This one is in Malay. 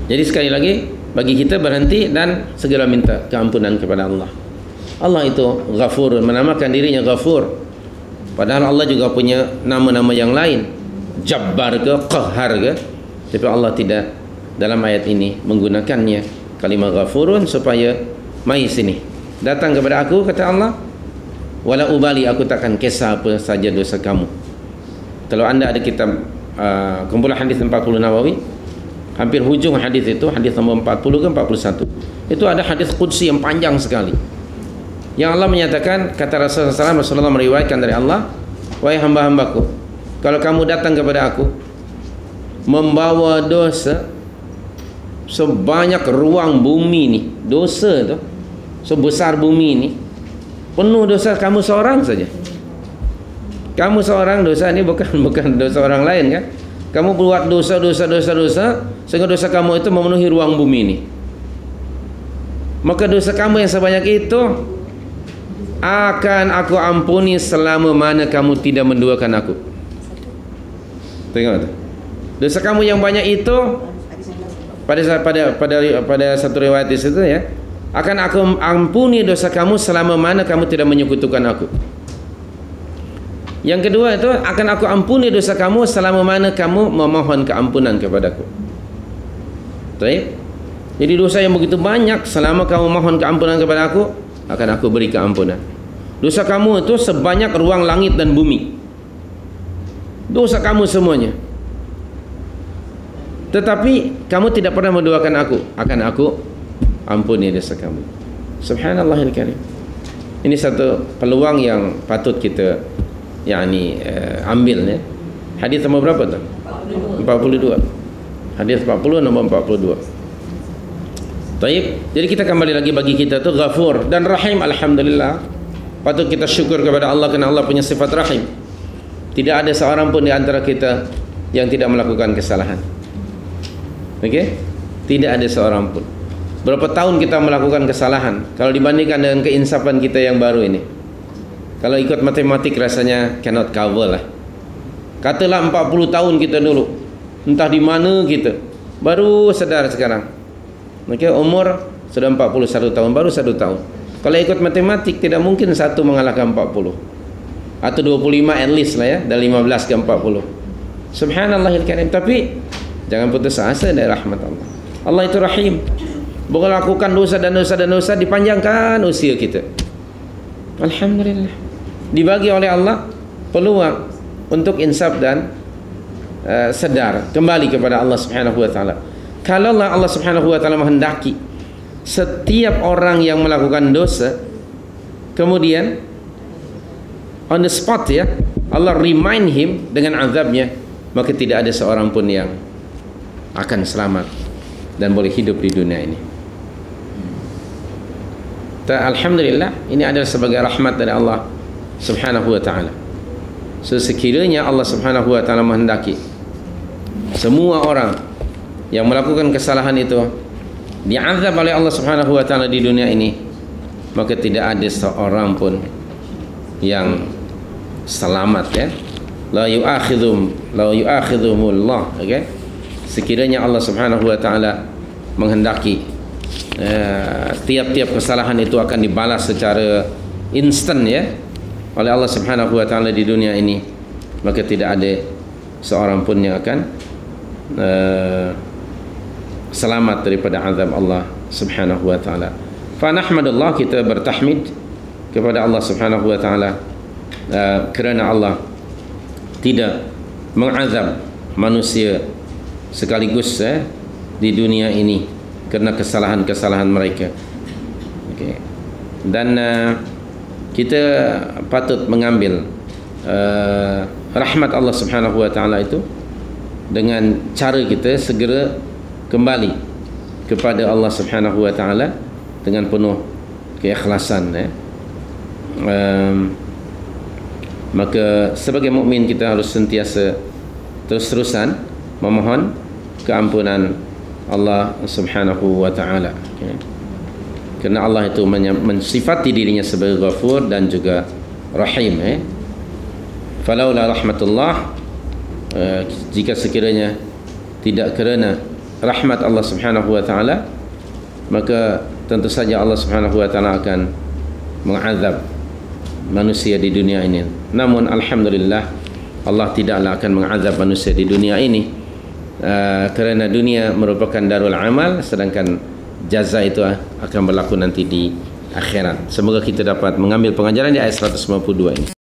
Jadi sekali lagi, bagi kita berhenti dan segera minta keampunan kepada Allah. Allah itu Ghafur, menamakan dirinya Ghafur. Padahal Allah juga punya nama-nama yang lain, Jabbar ke, Qahhar ke. Tapi Allah tidak dalam ayat ini menggunakannya kalimat Ghafurun supaya mai sini, datang kepada aku, kata Allah, wala ubali, aku takkan kisah apa saja dosa kamu. Kalau anda ada kitab kumpulan hadis 40 Nawawi, hampir hujung hadis itu, hadis nomor 40 ke 41, itu ada hadis qudsi yang panjang sekali, yang Allah menyatakan, kata Rasulullah meriwayatkan dari Allah, wahai hamba-hambaku, kalau kamu datang kepada aku membawa dosa sebanyak ruang bumi ni, dosa tu sebesar bumi ni, penuh dosa kamu seorang saja. Kamu seorang, dosa ni bukan dosa orang lain kan. Kamu buat dosa sehingga dosa kamu itu memenuhi ruang bumi ni. Maka dosa kamu yang sebanyak itu akan aku ampuni selama mana kamu tidak menduakan aku. Tengok tu. Dosa kamu yang banyak itu pada satu riwayat di situ ya, akan aku ampuni dosa kamu selama mana kamu tidak menyekutukan aku. Yang kedua itu, akan aku ampuni dosa kamu selama mana kamu memohon keampunan kepadaku. Baik. Jadi dosa yang begitu banyak, selama kamu mohon keampunan kepada aku, akan aku beri keampunan. Dosa kamu itu sebanyak ruang langit dan bumi. Dosa kamu semuanya. Tetapi kamu tidak pernah mendoakan aku, akan aku ampuni dosa kamu. Subhanallahil karim. Ini satu peluang yang patut kita ambil ya. Hadis nomor berapa tu? 42. Hadis 40 nombor 42. Baik, jadi kita kembali lagi, bagi kita tu Ghafur dan Rahim. Alhamdulillah, patut kita syukur kepada Allah kerana Allah punya sifat Rahim. Tidak ada seorang pun di antara kita yang tidak melakukan kesalahan. Okey? Tidak ada seorang pun. Berapa tahun kita melakukan kesalahan kalau dibandingkan dengan keinsafan kita yang baru ini? Kalau ikut matematik rasanya cannot cover lah. Katalah 40 tahun kita dulu, entah di mana kita, baru sadar sekarang. Okey, umur sudah 41 tahun, baru 1 tahun. Kalau ikut matematik tidak mungkin satu mengalahkan 40. Atau 25 at least lah ya, dari 15 ke 40. Subhanallahil karim. Tapi jangan putus asa dari rahmat Allah. Allah itu Rahim. Bukan lakukan dosa dan dosa dipanjangkan usia kita. Alhamdulillah, dibagi oleh Allah peluang untuk insaf dan sedar kembali kepada Allah Subhanahu wa taala. Kalau Allah Subhanahu wa taala menghendaki setiap orang yang melakukan dosa kemudian on the spot ya, Allah remind him dengan azabnya, maka tidak ada seorang pun yang akan selamat dan boleh hidup di dunia ini. Alhamdulillah, ini adalah sebagai rahmat dari Allah Subhanahu wa taala. Sekiranya Allah Subhanahu wa taala menghendaki semua orang yang melakukan kesalahan itu diazab oleh Allah Subhanahu wa taala di dunia ini, maka tidak ada seorang pun yang selamat ya. La yu'akhidhumullah, okey. Sekiranya Allah Subhanahu wa taala menghendaki tiap-tiap kesalahan itu akan dibalas secara instan ya oleh Allah Subhanahu wa taala di dunia ini, maka tidak ada seorang pun yang akan selamat daripada azab Allah Subhanahu wa taala. Fa nahmadullah, kita bertahmid kepada Allah Subhanahu wa taala kerana Allah tidak mengazab manusia sekaligus di dunia ini kerana kesalahan-kesalahan mereka. Okay. Dan kita patut mengambil rahmat Allah Subhanahu wa taala itu dengan cara kita segera kembali kepada Allah Subhanahu wa taala dengan penuh keikhlasan ya. Maka sebagai mukmin kita harus sentiasa terus-terusan memohon keampunan Allah Subhanahu wa taala. Okay. Kerana Allah itu mensifati dirinya sebagai Ghafur dan juga Rahim Falaula rahmatullah, jika sekiranya tidak kerana rahmat Allah Subhanahu wa taala, maka tentu saja Allah Subhanahu wa taala akan mengazab manusia di dunia ini. Namun alhamdulillah Allah tidaklah akan mengazab manusia di dunia ini, kerana dunia merupakan darul amal, sedangkan jaza itu akan berlaku nanti di akhirat. Semoga kita dapat mengambil pengajaran di ayat 152 ini.